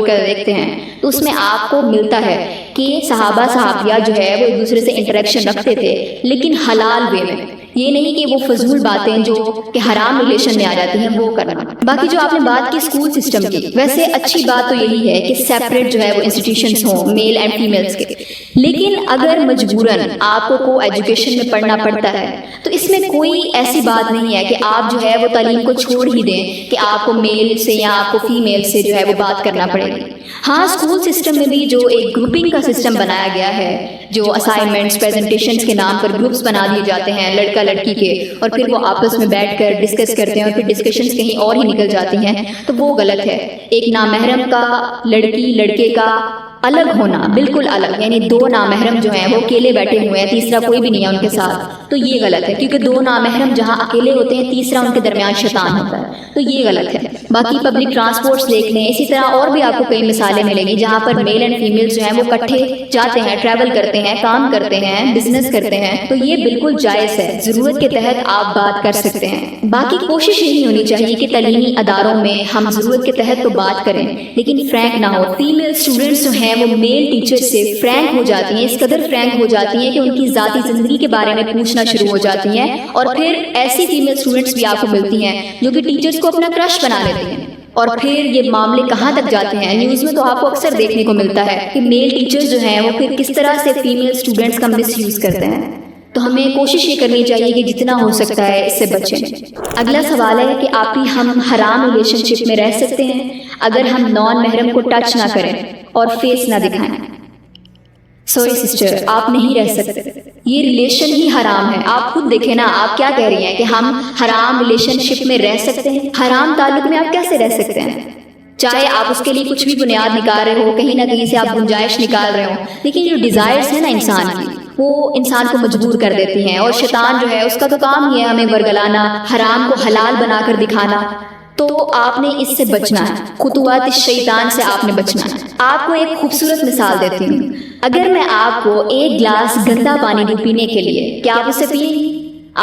کر دیکھتے ہیں تو اس میں آپ کو ملتا ہے کہ صحابہ صحابیہ جو ہے وہ ایک دوسرے سے انٹریکشن رکھتے تھے، لیکن حلال وے میں، یہ نہیں کہ وہ فضول باتیں جو کہ حرام ریلیشن میں آ جاتی ہیں وہ کرنا۔ باقی جو آپ نے بات کی اسکول سسٹم کی، ویسے اچھی بات تو یہی ہے کہ سیپریٹ جو ہے وہ انسٹیٹیوشنز ہوں میل اینڈ فیمیلز کے، لیکن اگر مجبوراً آپ کو ایجوکیشن میں پڑھنا پڑتا ہے تو اس میں کوئی ایسی بات نہیں ہے کہ آپ جو ہے وہ تعلیم کو چھوڑ ہی دیں کہ آپ کو میل سے یا آپ کو فیمیل سے جو ہے وہ بات کرنا پڑے گی۔ ہاں، اسکول سسٹم میں بھی جو ایک گروپنگ کا سسٹم بنایا گیا ہے، جو اسائنمنٹس پریزنٹیشنز کے نام پر گروپس بنا دیے جاتے ہیں لڑکا لڑکی کے، اور پھر وہ آپس میں بیٹھ کر ڈسکس کرتے ہیں اور پھر ڈسکشنز کہیں اور ہی نکل جاتی ہیں، تو وہ غلط ہے۔ ایک نامحرم کا لڑکی لڑکے کا الگ ہونا، بالکل الگ، یعنی دو نامحرم جو ہیں وہ اکیلے بیٹھے ہوئے ہیں، تیسرا کوئی بھی نہیں ہے ان کے ساتھ، تو یہ غلط ہے، کیونکہ دو نامحرم جہاں اکیلے ہوتے ہیں تیسرا ان کے درمیان شیطان ہوتا ہے، تو یہ غلط ہے۔ باقی پبلک ٹرانسپورٹس دیکھ لیں، اسی طرح اور بھی آپ کو کئی مثالیں ملیں گی جہاں پر میل اینڈ فیمیل جو ہیں وہ اکٹھے جاتے ہیں، ٹریول کرتے ہیں، کام کرتے ہیں، بزنس کرتے ہیں، تو یہ بالکل جائز ہے، ضرورت کے تحت آپ بات کر سکتے ہیں۔ باقی کوشش یہی ہونی چاہیے کہ تعلیمی اداروں میں ہم ضرورت کے تحت تو بات کریں لیکن فرینک نہ ہو۔ فیمیل اسٹوڈنٹس جو ہیں وہ میل ٹیچر سے فرینک ہو جاتی ہیں، اس قدر فرینک ہو جاتی ہیں کہ ان کی ذاتی زندگی کے بارے میں پوچھنا شروع ہو جاتی ہیں، اور پھر ایسی فیمیل اسٹوڈنٹس بھی آپ کو ملتی ہیں جو کہ ٹیچرز کو اپنا کرش بنا لیتی ہیں، اور پھر یہ معاملے کہاں تک جاتے ہیں، نیوز میں تو آپ کو اکثر دیکھنے کو ملتا ہے کہ میل ٹیچرز جو ہیں وہ پھر کس طرح سے فیمیل اسٹوڈنٹس کا مس یوز کرتے ہیں۔ تو ہمیں کوشش یہ کرنی چاہیے کہ جتنا ہو سکتا ہے اس سے بچیں۔ اگلا سوال ہے کہ آپ ہی ہم حرام ریلیشن شپ میں رہ سکتے ہیں اگر ہم نان محرم کو ٹچ نہ کریں اور فیس نہ دکھائیں؟ سوری سسٹر، آپ نہیں رہ سکتے، یہ ریلیشن ہی حرام ہے۔ آپ خود دیکھیں نا، آپ کیا کہہ رہی ہیں کہ ہم حرام ریلیشن شپ میں رہ سکتے ہیں؟ حرام تعلق میں آپ کیسے رہ سکتے ہیں؟ چاہے آپ اس کے لیے کچھ بھی بنیاد نکال رہے ہو، کہیں نہ کہیں سے آپ گنجائش نکال رہے ہو، لیکن جو ڈیزائرز ہیں نا انسان کی، وہ انسان کو مجبور کر دیتی ہیں، اور شیطان جو ہے اس کا تو کام ہی ہے ہمیں ورگلانا، حرام کو حلال بنا کر دکھانا۔ تو آپ نے اس سے بچنا ہے، خطوات الشیطان سے آپ نے بچنا ہے۔ آپ کو ایک خوبصورت مثال دیتی ہوں، اگر میں آپ کو ایک گلاس گندا پانی دوں پینے کے لیے، کیا آپ اسے پییں گی؟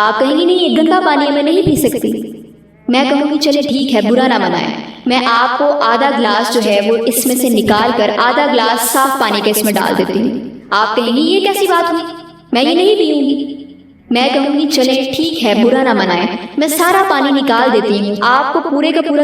آپ کہیں گی نہیں، یہ گندا پانی ہے، میں نہیں پی سکتی۔ میں کہوں گی چلے ٹھیک ہے، برا نہ منائیں، میں آپ کو آدھا گلاس جو ہے وہ اس میں سے نکال کر آدھا گلاس صاف پانی کے اس میں ڈال دیتی ہوں۔ آپ کہیں گی یہ کیسی بات ہوئی، میں یہ نہیں پیوں گی۔ میں کہوں گی چلے ٹھیک ہے، برا نہ منائیں، میں سارا پانی نکال دیتی ہوں، آپ کو پورے کا پورا